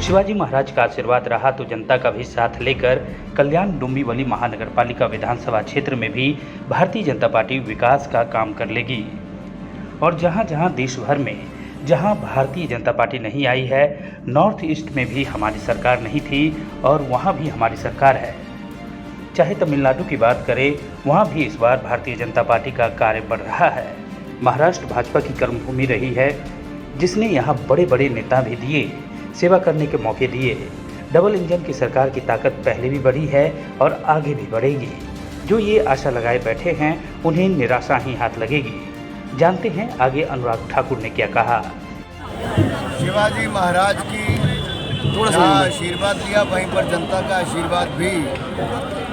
शिवाजी महाराज का आशीर्वाद रहा तो जनता का भी साथ लेकर कल्याण डोंबिवली महानगरपालिका विधानसभा क्षेत्र में भी भारतीय जनता पार्टी विकास का काम कर लेगी। और जहां जहां देश भर में जहां भारतीय जनता पार्टी नहीं आई है, नॉर्थ ईस्ट में भी हमारी सरकार नहीं थी और वहां भी हमारी सरकार है। चाहे तमिलनाडु की बात करें, वहां भी इस बार भारतीय जनता पार्टी का कार्य बढ़ रहा है। महाराष्ट्र भाजपा की कर्मभूमि रही है, जिसने यहाँ बड़े बड़े नेता भी दिए, सेवा करने के मौके दिए। डबल इंजन की सरकार की ताकत पहले भी बढ़ी है और आगे भी बढ़ेगी। जो ये आशा लगाए बैठे हैं, उन्हें निराशा ही हाथ लगेगी। जानते हैं आगे अनुराग ठाकुर ने क्या कहा। शिवाजी महाराज की जहाँ आशीर्वाद लिया, वहीं पर जनता का आशीर्वाद भी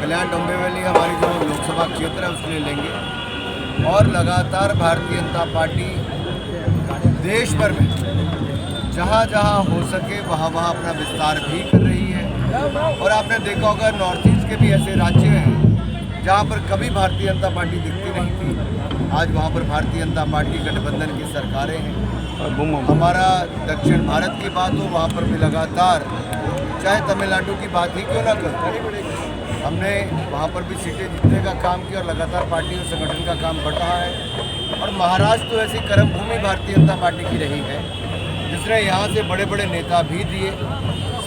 कल्याण डोंबिवली हमारी जो लोकसभा क्षेत्र है उसके लिए लेंगे। और लगातार भारतीय जनता पार्टी देश भर में जहाँ जहाँ हो सके वहाँ वहाँ अपना विस्तार भी कर रही है। और आपने देखा होगा नॉर्थ ईस्ट के भी ऐसे राज्य हैं जहाँ पर कभी भारतीय जनता पार्टी दिखती नहीं थी, आज वहाँ पर भारतीय जनता पार्टी गठबंधन की सरकारें हैं। हमारा दक्षिण भारत की बात हो, वहाँ पर भी लगातार, चाहे तमिलनाडु की बात ही क्यों ना करते, हमने वहाँ पर भी सीटें जीतने का काम किया और लगातार पार्टी और संगठन का काम बढ़ रहा है। और महाराष्ट्र तो ऐसी कर्मभूमि भारतीय जनता पार्टी की रही है, जिसने यहाँ से बड़े बड़े नेता भी दिए,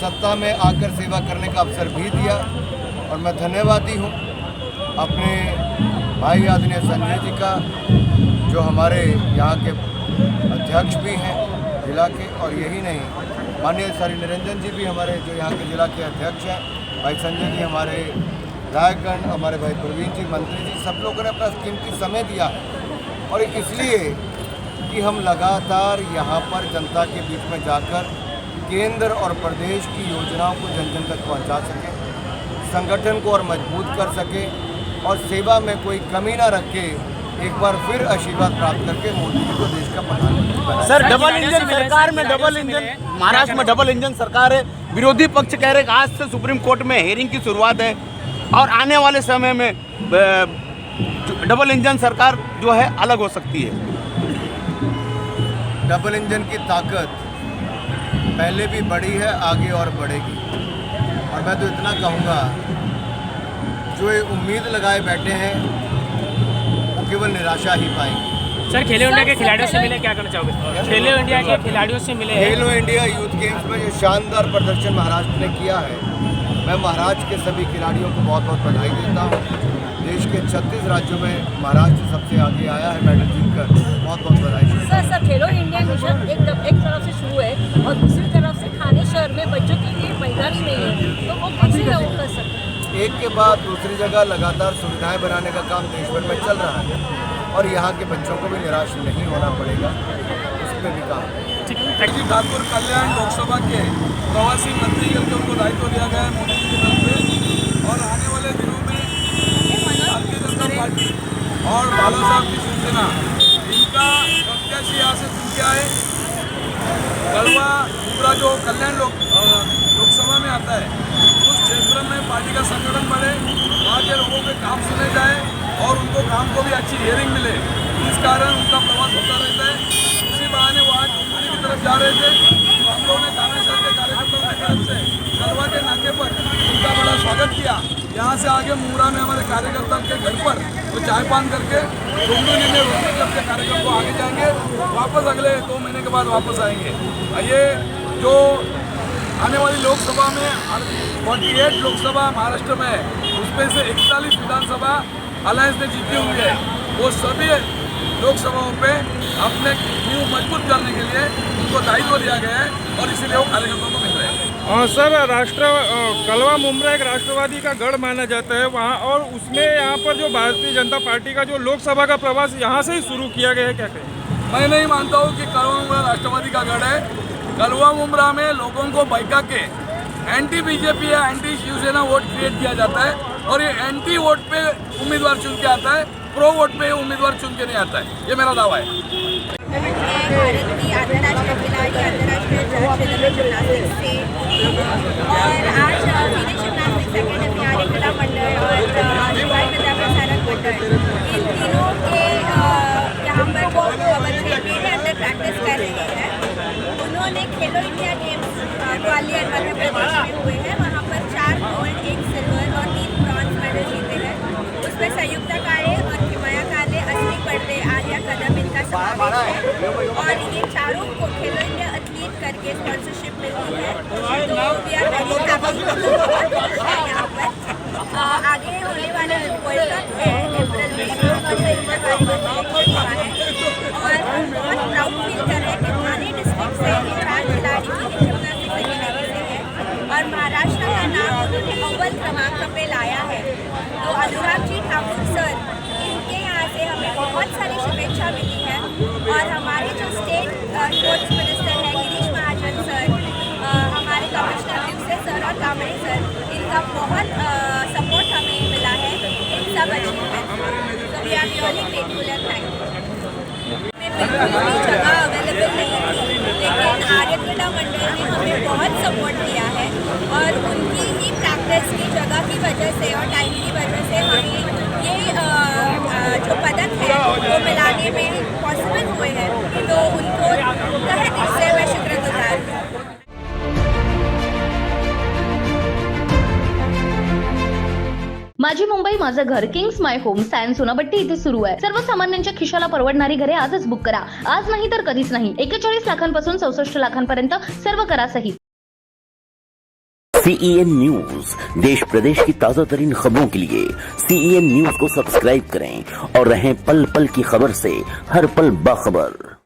सत्ता में आकर सेवा करने का अवसर भी दिया। और मैं धन्यवादी हूँ अपने भाई आदरणीय संजय जी का, जो हमारे यहाँ के अध्यक्ष भी हैं जिला के। और यही नहीं, माननीय श्री निरंजन जी भी हमारे जो यहाँ के जिला के अध्यक्ष हैं, भाई संजय जी हमारे विधायकगण, हमारे भाई प्रवीण जी मंत्री जी, सब लोगों ने अपना कीमती समय दिया है। और इसलिए कि हम लगातार यहाँ पर जनता के बीच में जाकर केंद्र और प्रदेश की योजनाओं को जन जन तक पहुँचा सकें, संगठन को और मजबूत कर सकें और सेवा में कोई कमी ना रखे, एक बार फिर आशीर्वाद प्राप्त करके मोदी जी को देश का प्रधानमंत्री बनाएं। सर, डबल इंजन सरकार में डबल इंजन, महाराष्ट्र में डबल इंजन सरकार है। विरोधी पक्ष कह रहे कि आज से सुप्रीम कोर्ट में हेयरिंग की शुरुआत है और आने वाले समय में डबल इंजन सरकार जो है अलग हो सकती है। डबल इंजन की ताकत पहले भी बढ़ी है, आगे और बढ़ेगी। और मैं तो इतना कहूँगा, जो ये उम्मीद लगाए बैठे हैं वो केवल निराशा ही पाएंगे। सर, खेलो इंडिया के खिलाड़ियों से मिले, क्या करना चाहोगे? खेलो इंडिया के खिलाड़ियों से मिले, खेलो इंडिया यूथ गेम्स में जो शानदार प्रदर्शन महाराष्ट्र ने किया है, मैं महाराष्ट्र के सभी खिलाड़ियों को बहुत बहुत बधाई देता हूँ। देश के 36 राज्यों में महाराष्ट्र सबसे आगे आया है मेडल जीतकर, बहुत बहुत बधाई। सर, खेलो इंडिया मिशन एक तरफ से शुरू है और दूसरी तरफ से थाने शहर में बच्चों के लिए मैदान नहीं है, तो वो कैसे वो कर सकते हैं? एक के बाद दूसरी जगह लगातार सुविधाएं बनाने का काम देश भर में चल रहा है और यहाँ के बच्चों को भी निराश नहीं होना पड़ेगा, उस पर भी काम है। ठाकुर कल्याण लोकसभा के प्रवासी मंत्री करके उनको दायित्व दिया गया है मोदी जी की तरफ से। और आने वाले दिनों में भारतीय जनता पार्टी और बाला साहब की शिवसेना, इनका प्रत्याशी यहाँ से चुन के आए। गलवा पूरा जो कल्याण लोकसभा में आता है, उस क्षेत्र में पार्टी का संगठन बढ़े, वहाँ के लोगों के काम सुने जाए और उनको काम को भी अच्छी हियरिंग मिले। इस कारण उनका प्रवास होता रहता है। उसी बहाने वो आज डोंबिवली की तरफ जा रहे थे, तो हम लोगों ने कांग्रेस के कार्यकर्ताओं की तरफ से गलवा के नाके पर उनका बड़ा स्वागत किया। यहाँ से आगे मुंगरा में हमारे कार्यकर्ता के घर पर वो चाय पान करके डोंबिवली में रोटी क्लब के कार्यक्रम को आगे जाएंगे, वापस अगले 2 महीने के बाद वापस आएंगे। ये जो आने वाली लोकसभा में 48 लोकसभा महाराष्ट्र में है, उसमें से 41 विधानसभा अलायंस ने जीती हुई है। वो सभी लोकसभाओं पे अपने नींव मजबूत करने के लिए उनको दायित्व दिया गया है और इसीलिए वो कार्यकर्ताओं को मिल रहे हैं। सर, कलवा मुमरा एक राष्ट्रवादी का गढ़ माना जाता है वहाँ, और उसमें यहाँ पर जो भारतीय जनता पार्टी का जो लोकसभा का प्रवास यहाँ से ही शुरू किया गया है, क्या कहें? मैं नहीं मानता हूँ कि कलवा मुमरा राष्ट्रवादी का गढ़ है। कलवा मुमरा में लोगों को बहका के एंटी बीजेपी या एंटी शिवसेना वोट क्रिएट किया जाता है और ये एंटी वोट पे उम्मीदवार चुन के आता है, प्रो वोट पे उम्मीदवार चुन के नहीं आता है। ये मेरा दावा है। भारत की अंतर्राष्ट्रीय खिलाड़ी अंतर्राष्ट्रीय जिम्नास्टिक्स से और आज विदेश जिम्नास्टिक्स अकेडमी आर्यकला मंडल और शिवाय विद्या प्रसारक मंडल, इन तीनों के यहाँ पर जो बच्चे मेरे अंदर प्रैक्टिस कर रहे हैं, उन्होंने खेलो इंडिया गेम्स ग्वालियर मध्य प्रदेश में हुए हैं, वहाँ पर 4 गोल्ड, 1 सिल्वर और 3 ब्रॉन्ज मेडल जीते हैं। उसमें संयुक्ता काले और हिमाया काले, असली पर्दे, आर्या कदम इनका समावेश है और ये चारों को खेलो इंडिया एथलीट करके स्पॉन्सरशिप मिली है। तो वी आर वेरी हैप्पी, बहुत खुश है यहाँ पर। आगे होने वाले वर्ल्ड कप है अप्रैल में, और संयुक्ता काले का सिलेक्शन हुआ है और हम बहुत प्राउड फील कर रहे हैं कि थाने डिस्ट्रिक्ट से ये 4 खिलाड़ी जिम्नास्टिक सेकेंडरी से है और महाराष्ट्र का नाम उन्होंने अव्वल क्रमांक पे लाया है। तो अनुराग जी ठाकुर सर, इनके यहाँ से हमें बहुत सारी शुभेच्छा मिली है और हमारे जो स्टेट स्पोर्ट्स मिनिस्टर है गिरीश महाजन सर, हमारे कमिश्नर दिवसे सर और कामरे सर, इनका बहुत सपोर्ट हमें मिला है इन सब अचीवमेंट। तो we are really grateful and thankful. बिल्कुल भी जगह अवेलेबल नहीं थी, लेकिन आर्य क्रीड़ा मंडल ने हमें बहुत सपोर्ट किया है और उनकी ही प्रैक्टिस की जगह की वजह से और टाइम की वजह से हमें ये जो पदक है वो मिलाने में पॉसिबल हुए हैं। तो उनको तहे दिल से मैं शुक्रगुजार हूँ। माझी मुंबई माझं घर, Kings my home, science Sonapatti इथे सुरू आहे। सर्वसामान्यांच्या खिशाला परवडणारी घरे आजच बुक करा। आज नाही तर कधीच नाही। 41 लाखांपासून 64 लाखांपर्यंत सर्व करासहित। CEN न्यूज, देश प्रदेश की ताजा तरीन खबरों के लिए CEN न्यूज को सब्सक्राइब करें और रहें पल पल की खबर से हर पल बाखबर।